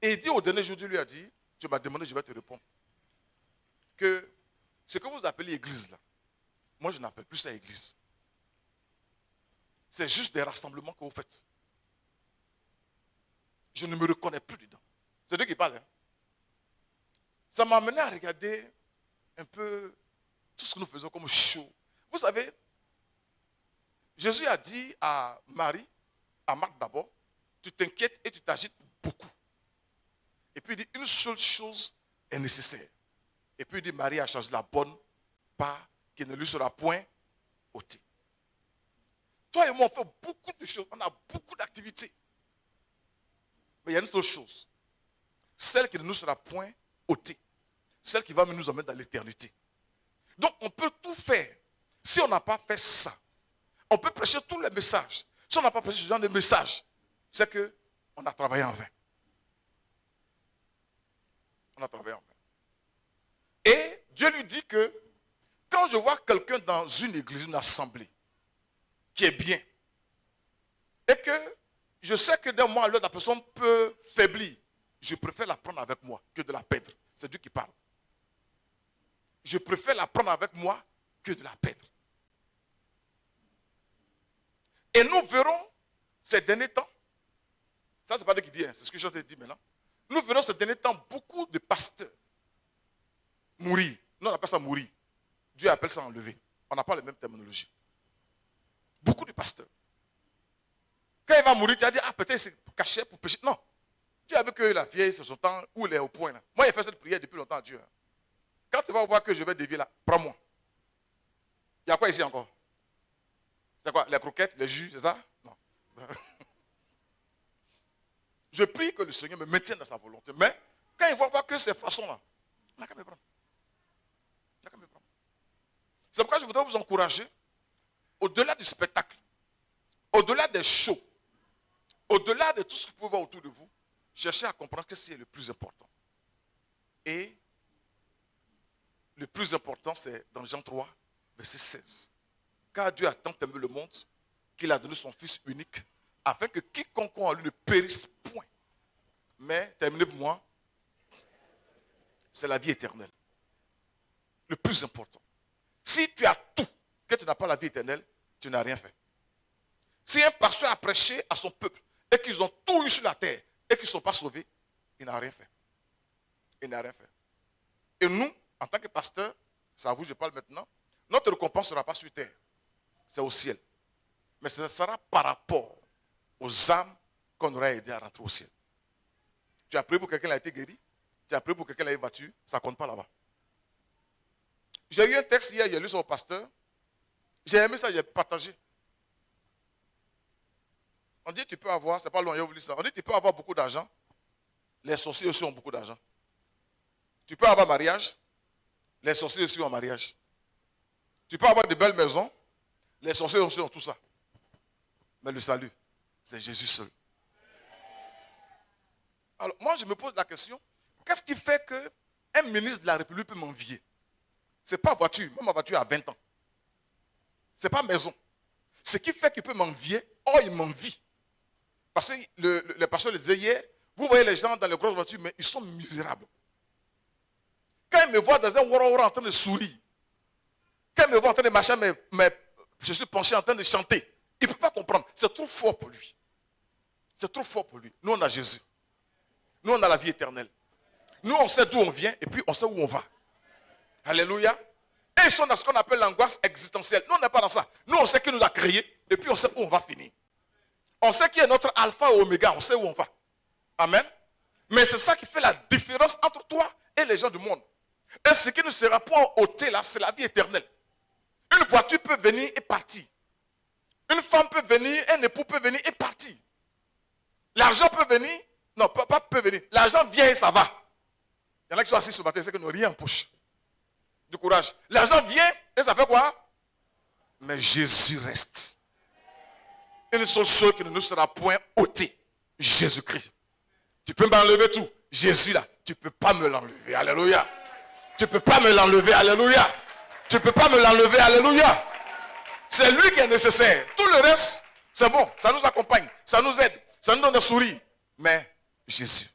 Et il dit au dernier jour, Dieu lui a dit, tu m'as demandé, je vais te répondre. Que ce que vous appelez église là, moi je n'appelle plus ça église. C'est juste des rassemblements que vous faites. Je ne me reconnais plus dedans. C'est Dieu qui parle. Hein? Ça m'a amené à regarder un peu tout ce que nous faisons comme show. Vous savez, Jésus a dit à Marie, à Marthe d'abord, tu t'inquiètes et tu t'agites beaucoup. Et puis il dit, une seule chose est nécessaire. Et puis il dit, Marie a choisi la bonne part qui ne lui sera point ôtée. Toi et moi, on fait beaucoup de choses, on a beaucoup d'activités. Mais il y a une seule chose, celle qui ne nous sera point ôtée, celle qui va nous emmener dans l'éternité. Donc on peut tout faire. Si on n'a pas fait ça, on peut prêcher tous les messages. Si on n'a pas prêché ce genre de message, c'est qu'on a travaillé en vain. On a travaillé en vain. Et Dieu lui dit que quand je vois quelqu'un dans une église, une assemblée, qui est bien, et que je sais que d'un mois à l'autre, la personne peut faiblir, je préfère la prendre avec moi que de la perdre. C'est Dieu qui parle. Je préfère la prendre avec moi que de la perdre. Et nous verrons ces derniers temps, ça c'est pas Dieu qui dit, hein, c'est ce que je te dis maintenant. Nous verrons ces derniers temps beaucoup de pasteurs mourir. Non, on appelle ça mourir. Dieu appelle ça enlever. On n'a pas la même terminologie. Beaucoup de pasteurs. Quand il va mourir, tu as dit, ah peut-être c'est caché pour pécher. Non. Dieu a vu que la vieille, c'est son temps où elle est au point. Là. Moi, j'ai fait cette prière depuis longtemps à Dieu. Hein. Quand tu vas voir que je vais dévier là, prends-moi. Il y a quoi ici encore? C'est quoi? Les croquettes, les jus, c'est ça? Non. Je prie que le Seigneur me maintienne dans sa volonté. Mais quand il va voir que ces façons-là, on n'a qu'à me prendre. On n'a qu'à me prendre. C'est pourquoi je voudrais vous encourager, au-delà du spectacle, au-delà des shows, au-delà de tout ce que vous pouvez voir autour de vous, cherchez à comprendre ce qui est le plus important. Et le plus important, c'est dans Jean 3, verset 16. Car Dieu a tant aimé le monde qu'il a donné son Fils unique, afin que quiconque en lui ne périsse point. Mais, terminez pour moi, c'est la vie éternelle. Le plus important. Si tu as tout, que tu n'as pas la vie éternelle, tu n'as rien fait. Si un pasteur a prêché à son peuple et qu'ils ont tout eu sur la terre et qu'ils ne sont pas sauvés, il n'a rien fait. Il n'a rien fait. Et nous, en tant que pasteur, c'est à vous que je parle maintenant, notre récompense ne sera pas sur terre, c'est au ciel. Mais ce sera par rapport aux âmes qu'on aura aidé à rentrer au ciel. Tu as prié pour quelqu'un qui a été guéri, tu as prié pour quelqu'un qui a été battu, ça ne compte pas là-bas. J'ai eu un texte hier, j'ai lu sur le pasteur, j'ai aimé ça, j'ai partagé. On dit tu peux avoir, c'est pas long, j'ai oublié ça. On dit tu peux avoir beaucoup d'argent. Les sorciers aussi ont beaucoup d'argent. Tu peux avoir mariage. Les sorciers aussi ont mariage. Tu peux avoir de belles maisons. Les sorciers aussi ont tout ça. Mais le salut, c'est Jésus seul. Alors moi je me pose la question, qu'est-ce qui fait qu'un ministre de la République peut m'envier? Ce n'est pas voiture, même ma voiture a 20 ans. Ce n'est pas maison. Ce qui fait qu'il peut m'envier, oh il m'envie. Parce que le pasteur le disait hier, vous voyez les gens dans les grosses voitures, mais ils sont misérables. Quand ils me voient dans un wara en train de sourire, quand ils me voient en train de marcher, mais je suis penché en train de chanter, il ne peut pas comprendre. C'est trop fort pour lui. C'est trop fort pour lui. Nous, on a Jésus. Nous, on a la vie éternelle. Nous, on sait d'où on vient et puis on sait où on va. Alléluia. Et ils sont dans ce qu'on appelle l'angoisse existentielle. Nous, on n'est pas dans ça. Nous, on sait qui nous a créés et puis on sait où on va finir. On sait qui est notre alpha et oméga, on sait où on va. Amen. Mais c'est ça qui fait la différence entre toi et les gens du monde. Et ce qui ne sera pas ôté là, c'est la vie éternelle. Une voiture peut venir et partir. Une femme peut venir, un époux peut venir et partir. L'argent peut venir, non, pas peut venir. L'argent vient et ça va. Il y en a qui sont assis ce matin, c'est qu'ils n'ont rien en poche. Du courage. L'argent vient et ça fait quoi? Mais Jésus reste. Une seule chose qui ne nous sera point ôtée. Jésus-Christ. Tu peux m'enlever tout. Jésus là, tu ne peux pas me l'enlever. Alléluia. Tu ne peux pas me l'enlever. Alléluia. Tu ne peux pas me l'enlever. Alléluia. C'est lui qui est nécessaire. Tout le reste, c'est bon. Ça nous accompagne. Ça nous aide. Ça nous donne un sourire. Mais Jésus.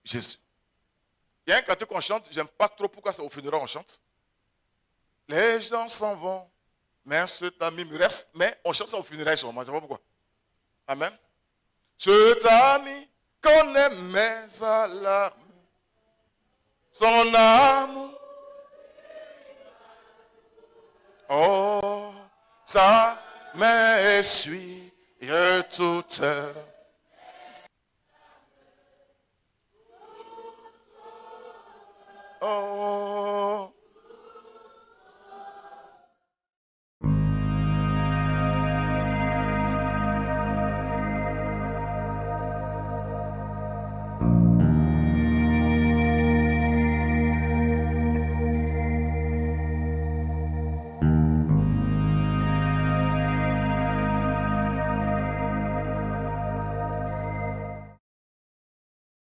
Jésus. Il y a un cantique qu'on chante, j'aime pas trop pourquoi c'est au funérail on chante. Les gens s'en vont, mais cet ami me reste, mais on chante ça au funérail sûrement, je ne sais pas pourquoi. Amen. Cet ami connaît mes alarmes, son amour. Oh, ça m'essuie toute heure.